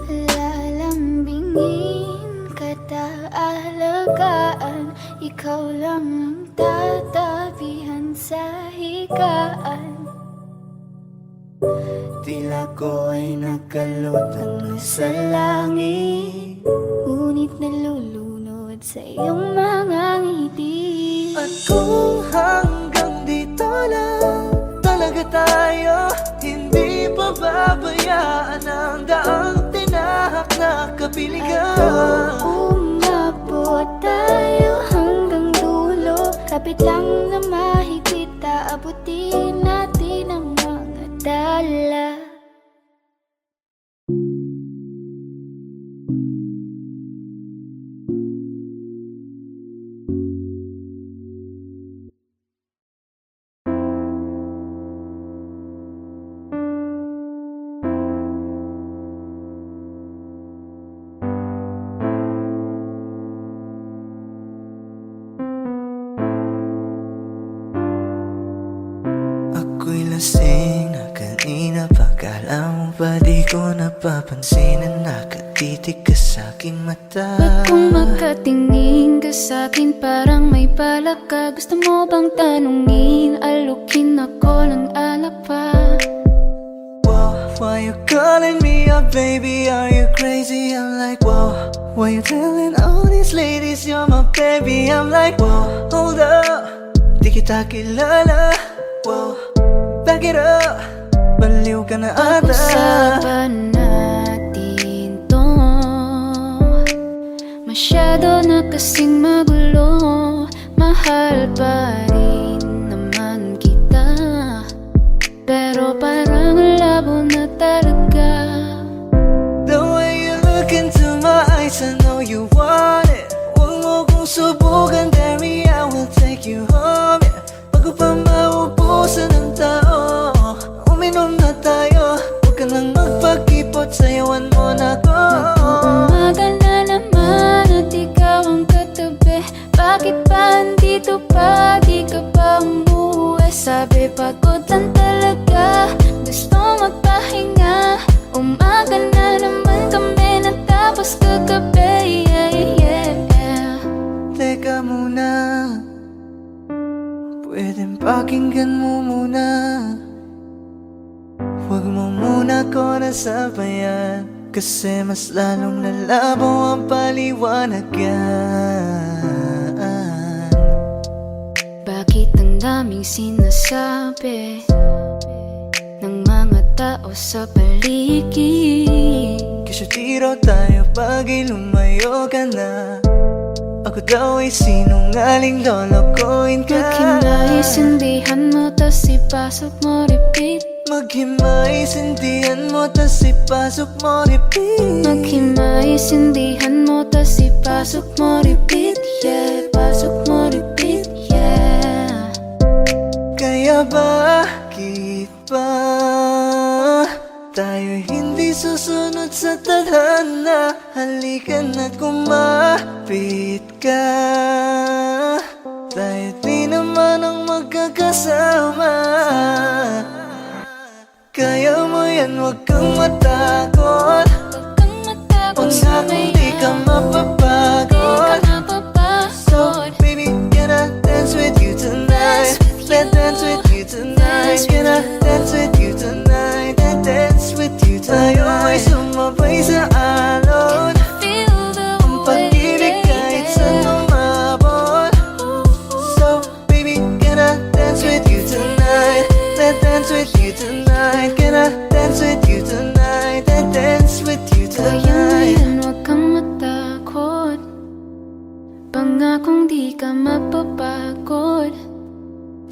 Lalambingin kita, alagaan. Ikaw lang ang tatabihan sa higaan. Tila ko ay nakalutang na sa langit, Ngunit nalulunod sa iyong mga ngiti. at kung hanggang dito lang talaga tayo, hindi pa babayaan ang daang tinahak na kapiligan. Umabot tayo hanggang dulo, kapit lang na mahigpit, aabutin natin ang mga dala. Ako'y lasing na kanina pa, kala mo ba di ko napapansin na nakatitig ka sa'king mata? Ba't kung makatingin ka sa'kin parang may balak ka? Gusto mo bang tanungin, alukin ako ng alak pa? Whoa, why you calling me up, baby? Are you crazy? I'm like, whoa. Why you telling all these ladies you're my baby? I'm like, whoa, hold up, di kita kilala. Whoa, back it up, baliw ka na ata. Pag-usapan natin to, masyado na kasing magulo. Mahal pa rin naman kita, pero parang labo na talaga. The way you look into my eyes, I know you want it. Huwag mo kong subukan, dare me, I will take you home, yeah. Bago pa maubusan ng tao, uminom na tayo. Huwag ka nang magpag-ipot, sayawan mo na ko. Umaga na naman at ikaw ang katabi. Bakit pa andito pa? Di ka pa umuwi? Sabi pagod lang talaga, gusto magpahinga. Umaga na naman kami natapos kagabi, yeah, yeah. Teka muna, pwedeng pakinggan mo muna. Huwag mo muna ko nasabayan, kasi mas lalong lalabo ang paliwanagan. Bakit ang daming sinasabi ng mga tao sa paligid. Kasi di raw tayo bagay, lumayo ka na. Ako daw ay sinungaling, lolokohin ka. Maghimahisindihan mo, tas ipasok mo, repeat. Maghimahisindihan mo, tas ipasok mo, repeat. Maghimahisindihan mo, tas ipasok mo, repeat. Yeah, pasok mo, repeat, yeah. Kaya bakit ba tayo hindi susunod sa tadhana? Halika na kumapit ka. Tayo di naman ang magkakasama. Kaya mo yan, huwag kang matakot. Huwag kang matakot sa Pangakong di ka mapapagod. So baby, can I dance with you tonight? Let's dance with you tonight. Can I dance with you tonight? And dance with you tonight. Tayo ay sumabay sa alon. Ang pag-ibig kahit saan umabot. So baby, can I dance with you tonight? Let's dance with you tonight. Can I dance with you tonight? And dance with you Kaya tonight. ngayon, huwag kang matakot. Pangakong di ka mapapagod.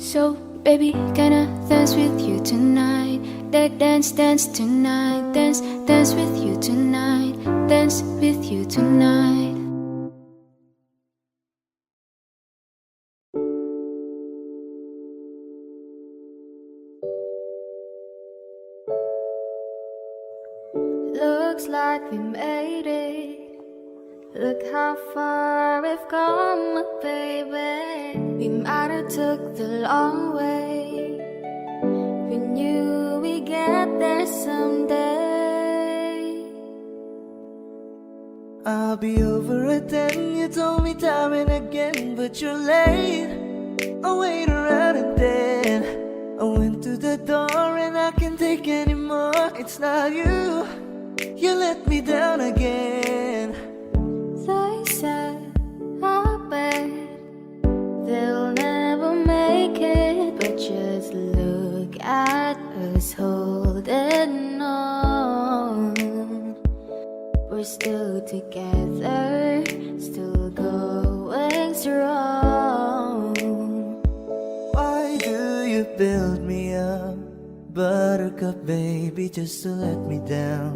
So, baby, can I dance with you tonight? Dance, dance tonight. Dance, dance with you tonight. Dance with you tonight. Looks like we made it. Look how far we've come, baby. We might have took the long way. We knew we'd get there someday. I'll be over at 10, you told me time and again, but you're late. I wait around and then I went to the door and I can't take anymore. It's not you, you let me down again. They said, I bet they'll never make it, but just look at us holding on. We're still together, still going strong. Why do you build me up, buttercup baby, just to let me down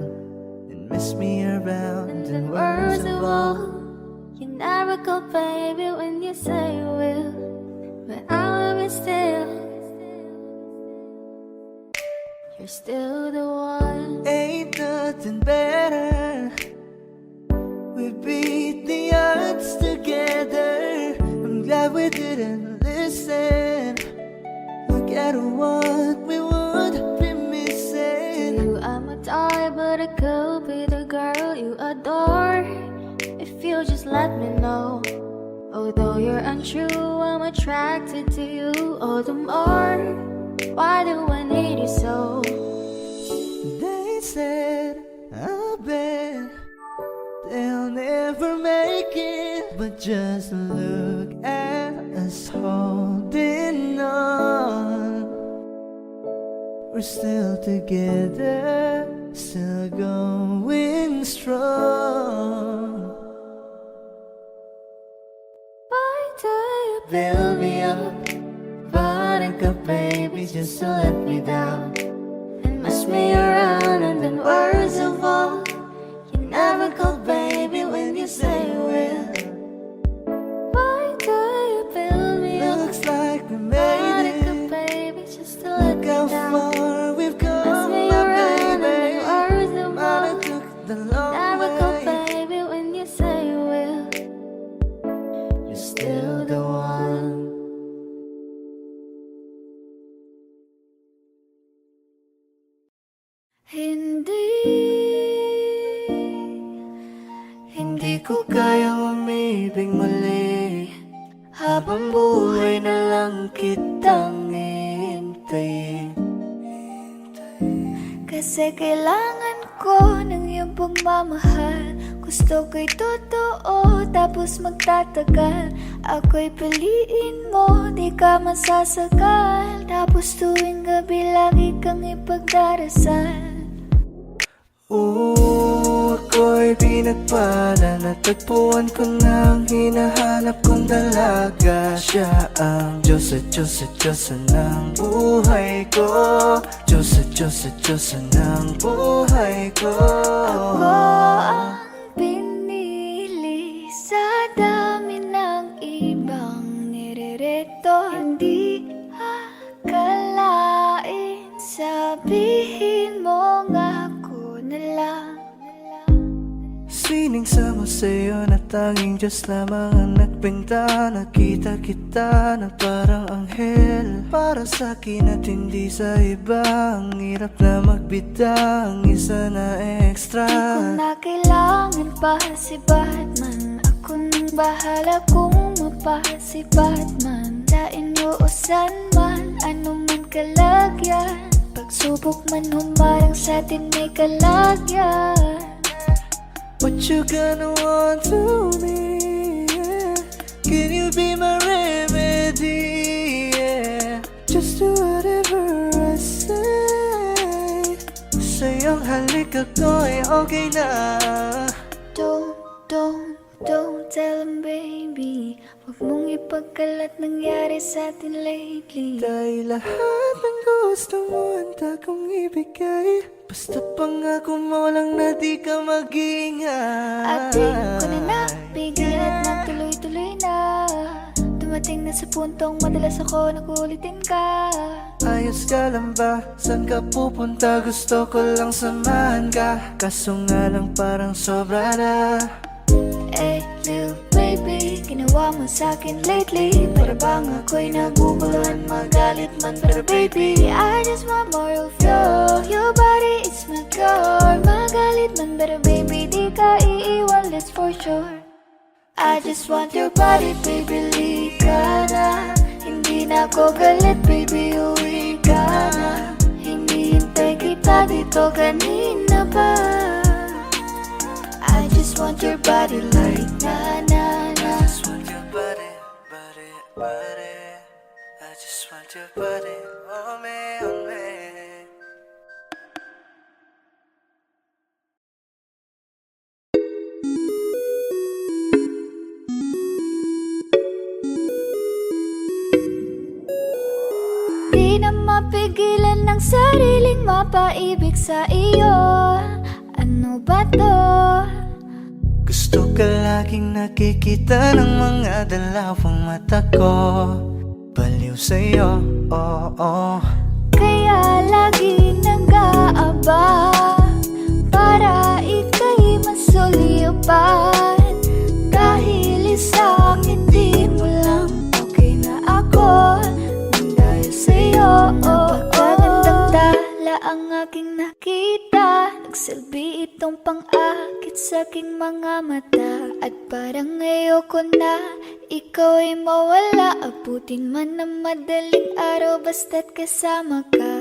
and mess me around? And then worst of all, you never go, baby, when you say you will. But I will be still. You're still the one. Ain't nothing better. We beat the odds together. I'm glad we didn't listen. Look at what we would be missing. You, I'm a die, but I could be the girl you adore. If you just let me know. Although you're untrue, I'm attracted to you all the more. Why do I need you so? They said, I bet they'll never make it, but just look at us holding on. We're still together, still going strong. Why do you Build me up, buttercup baby, just to let me down and mess me around? And then worst of all, you never go, baby, when you say you will. Why do you build me up? Looks like we made Buttercup, it. baby, just to let Look me how down. far we've Mess come, me my around, and then baby. worst of Might all, have took the long never go, way. baby, when you say you will. You're still the one. Hindi ko kayang umibig muli. Habang buhay na lang kitang hintayin. Kasi kailangan ko ng iyong pagmamahal. Gusto ko'y totoo, tapos magtatagal. Ako'y piliin mo, di ka masasagal. Tapos tuwing gabi lagi kang ipagdarasal. Ako'y pinagpala, natagpuan ko na ang hinahanap kong dalaga. Siya ang Diyos at Diyos at Diyosa ng buhay ko. Diyos at Diyos at Diyosa ng buhay ko. Ako ang pinili sa dami ng ibang nirereto. Hindi akalain, sabihin mo nga ako na lang. Sining sama sa'yo na tanging Diyos lamang ang nagbenta. Nakita kita na parang anghel para sa'kin at hindi sa iba. Ang hirap na magbida, ang isa na extra. Di ko na kailangan pa si Batman. Ako nang bahala kung mapa si Batman. Sa inyo o san man, ano man kalagyan. Pagsubok man humarang sa'tin may kalagyan. What you gonna want to me, yeah? Can you be my remedy, yeah? Just do whatever I say. Sa'yong halik ako'y okay na. Don't tell him, baby. Huwag mong ipagkalat nangyari sa'tin lately. Dahil lahat ng gusto mo handa kong ibigay. Basta pangako mo lang na di ka mag-ingay. At di ko na napigil at nagtuloy-tuloy na. Dumating na sa puntong madalas ako nakulitin ka. Ayos ka lang ba? Saan ka pupunta? Gusto ko lang samahan ka. Kaso nga lang parang sobra na. Eh, little baby, ginawa mo sa'kin lately. Para bang ako'y naguguluhan, magalit man. Pero baby, I just want more of you. Your body is my cure. Magalit man, pero baby, di ka iiwan, that's for sure. I just want your body, baby, lika na. Hindi na ako galit, baby, uwi ka na. Hindi hintay kita dito kanina pa. I just want your body like na-na-na. I just want your body, body, body. I just want your body, on me, on me. Di na mapigilan ng sariling mapaibig sa iyo. Ano ba to? Gusto ka laging nakikita ng mga dalawang mata ko. Baliw sa'yo, oo. Kaya lagi nag-aaba para ika'y masulipan. Dahil isang ngiti mo lang, okay na ako nang dahil sa'yo. Napakagandang tala ang aking nakita. Nagsilbi itong pang-akit sa aking mga mata. At parang ayoko na ikaw ay mawala. Abutin man ng madaling araw basta't kasama ka.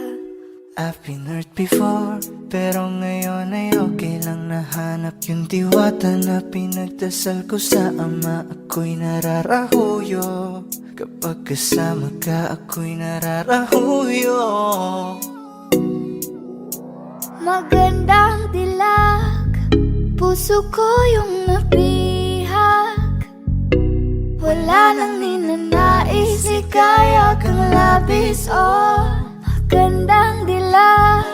I've been hurt before, pero ngayon ay okay lang. Nahanap yung diwata na pinagdasal ko sa ama. Ako'y nararahuyo. Kapag kasama ka, ako'y nararahuyo. Magandang dilag, puso ko yung nabihag. Wala nang ninanais, ikaya kang labis. Oh, magandang dilag.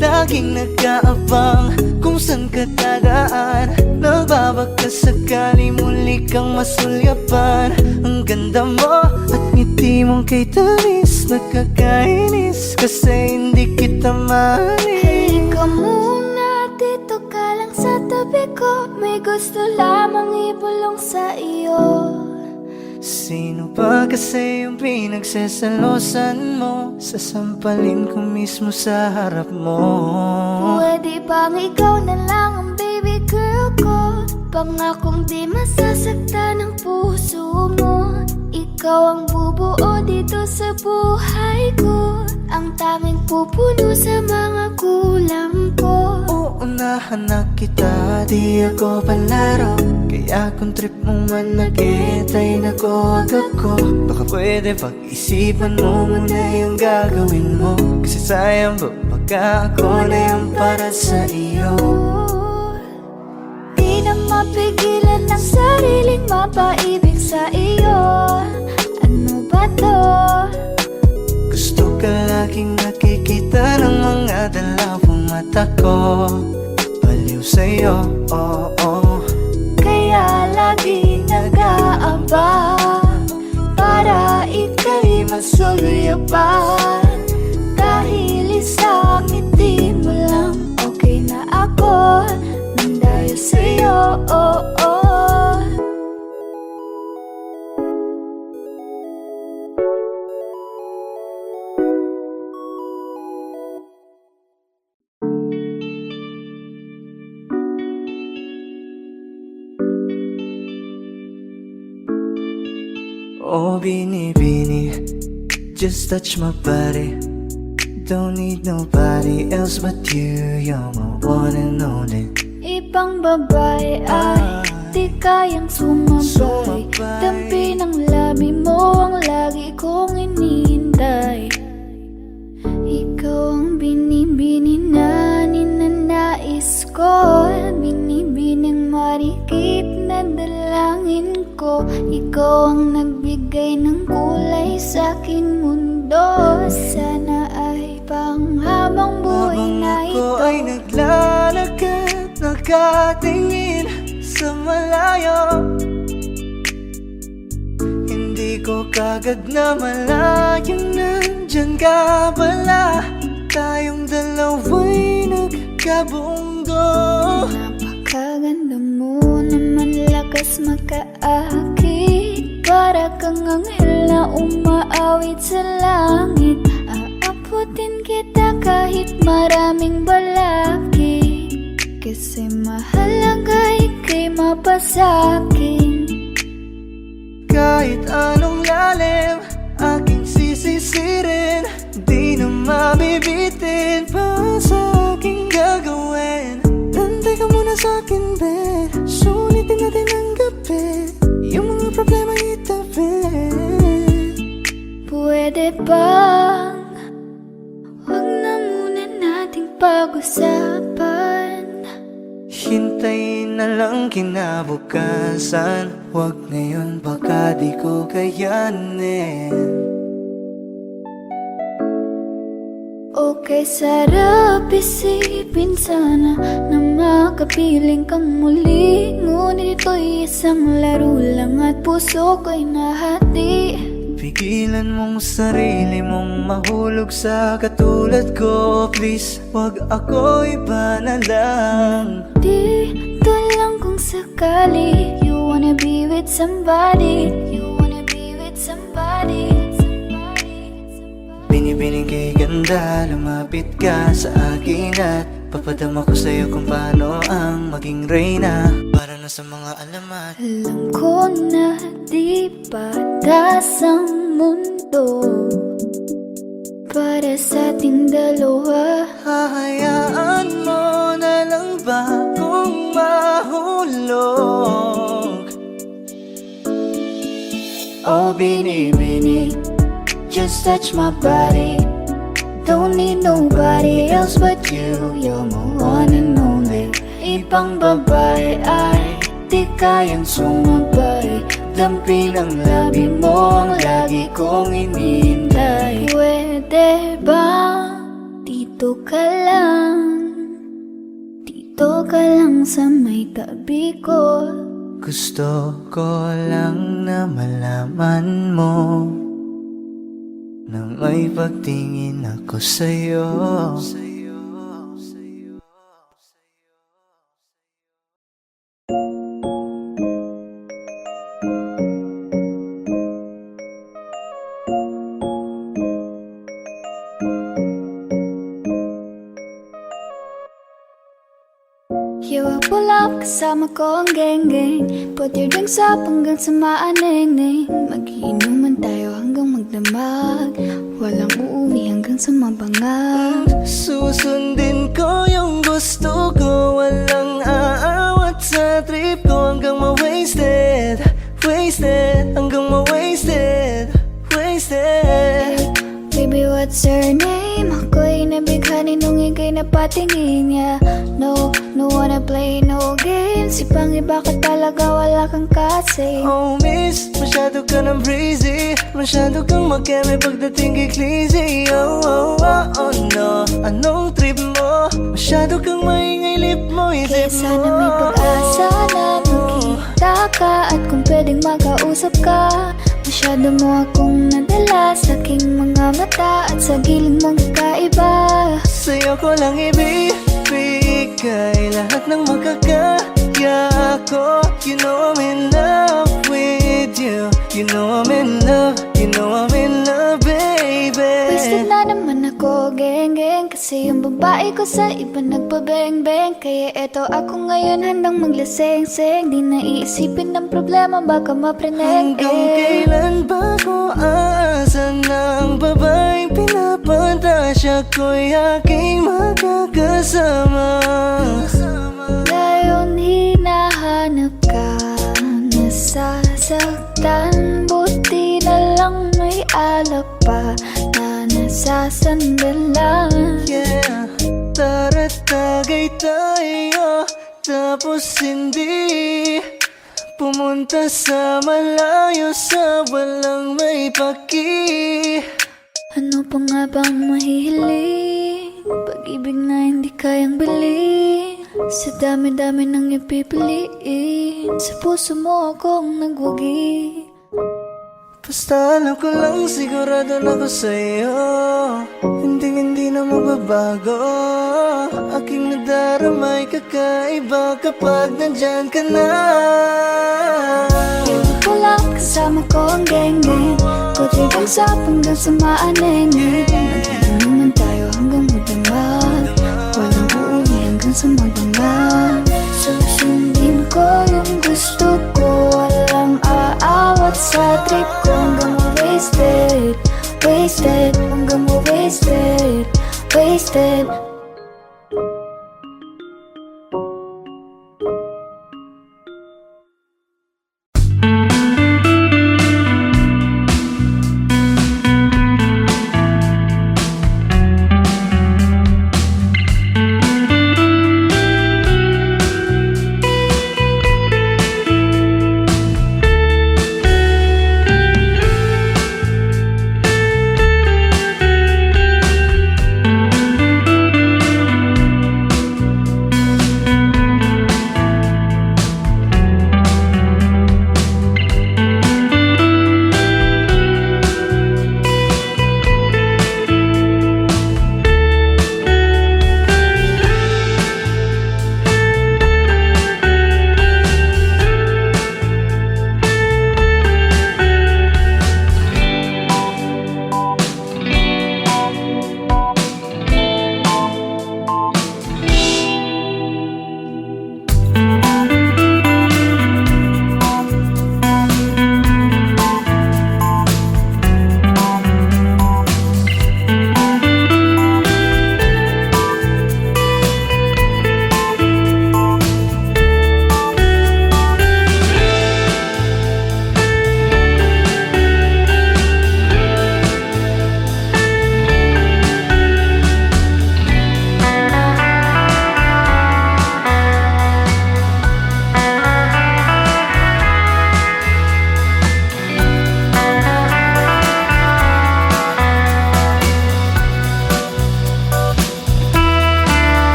Laging nag-aabang kung saan ka dadaan. Nagbabaka sakali muli kang masulyapan. Ang ganda mo at ngiti mong kay tamis. Nakakainis kasi hindi kita mahalin. Halika muna, dito ka lang sa tabi ko. May gusto lamang ibulong sa iyo. Sino ba kasi yung pinagsasalosan mo? Sasampalin ko mismo sa harap mo. Pwede bang ikaw na lang ang baby girl ko? Pangakong di masasaktan ang puso mo. Ikaw ang bubuo dito sa buhay ko. Ang tanging pupuno sa mga kulang ko. Oo hinahanap kita, di ako palaro. Kaya kung trip mo man nag-get ay nakuwag ako. Baka pwede pag-isipan mo muna yung gagawin mo. Kasi sayang ba pagka ako na yung para sa iyo. Di na mapigilan ng sariling mapaibig sa iyo. Ano ba to? Gusto ka laging nakikita ng mga dalawang mata ko. Baliw sa'yo, oh, oh. Kaya laging nag-aabang para ika'y masuluyapan. Dahil isang ngiti mo lang, okay na ako nang dahil sa'yo, oh, oh. Oh, Bini, just touch my body. Don't need nobody else but you. You're my one and only. Ibang babae ay di kayang sumabay. Dampi ng labi mo ang lagi kong inihintay. Ikaw ang binibini na ninanais ko. Binibining marikit na dalangin ko. Ikaw ang nagbigay ng kulay sa aking mundo. Sana ay panghabang buhay na ito. Habang ako ay naglalakad, nakatingin sa malayo, hindi ko kagad na malayang nandyan ka pala. Tayong dalawa'y nagkabunggo. Napakaganda mo naman, lakas makaakit. Para kang anghel na umaawit sa langit. Aabutin kita kahit maraming balakid. Kasi mahalaga ika'y mapasakin. Kahit anong lalim, aking sisisirin. Di na mabibitin pa sa aking gagawin. Nantay ka muna sa akin, be. Sulitin natin ang gabi. Yung mga problema itabi. Pwede bang wag na muna nating pag-usapan? Hintayin na lang kinabukasan. Huwag ngayon, baka di ko kayanin. Okay, sarap isipin sana na makapiling kang muli. Ngunit ito'y isang laro lang at puso ko'y nahati. Pigilan mong sarili mong mahulog sa katulad ko. Please, wag ako, iba na lang. Dito lang kung sakali you wanna be with somebody. You wanna be with somebody. Binibining kay ganda, lumapit ka sa akin at papadama ko sa'yo kung paano ang maging reyna. Para na sa mga alamat. Alam ko na di patas ang mundo para sa ating dalawa. Hahayaan mo na lang ba kung mahulog? Oh, Bini, just touch my body. Don't need nobody else but you. You're my one and only. Ibang babae ay di kayang sumabay. Dampi ng labi mo ang lagi kong inihintay. Pwede ba dito ka lang? Dito ka lang sa may tabi ko. Gusto ko lang na malaman mo na may pagtingin ako sa'yo. You will pull up kasama ko ang geng-geng. Put your drinks up hanggang sa maaneng-neng. Mag-iinuman tayo hanggang magdamag. Walang uuwi hanggang sa mabangag. Susundin ko yung gusto ko tingin, yeah. No, no wanna play no games. Ibang iba ka talaga, wala kang kasi. Oh miss, masyado ka ng breezy. Masyado kang makeme pagdating kay Clizzy. Oh, oh, oh, oh no, anong trip mo? Masyado kang maingay, lip mo, Kaya isip mo. sana may pag-asa na magkita ka. At kung pwedeng makausap ka, masyado mo akong nadala sa aking mga mata. At sa giling mong kakaiba. Sa'yo ko lang ibibigay lahat ng makakaya ko. You know I'm in love with you. You know I'm in love, you know I'm in love, baby. Wasted na naman ako, geng-geng. Kasi yung babae ko sa iba nagpabeng-beng. Kaya eto ako ngayon handang maglaseng-seng. Di na iisipin ng problema, baka mapreneng. Hanggang kailan ba ko aasa ng babaeng pinapantasya ko'y aking makakasama? Ngayon hinahanap ka, nasasaktan. Buti na lang may alak pa na nasasandalan. Yeah, tara't tagay tayo. Tapos hindi pumunta sa malayo, sa walang may paki. Ano pa nga bang mahihiling? Pag-ibig na hindi kayang bilhin. Sa dami-dami nang ipipiliin, sa puso mo akong nagwagi. Basta alam ko lang, sigurado na ko sa'yo. Hindi na magbabago. Aking nadaramay kakaiba kapag nandyan ka na. Hindi ko lang kasama ko ang geng-geng. Kutrigang sa hanggang sa maaneng.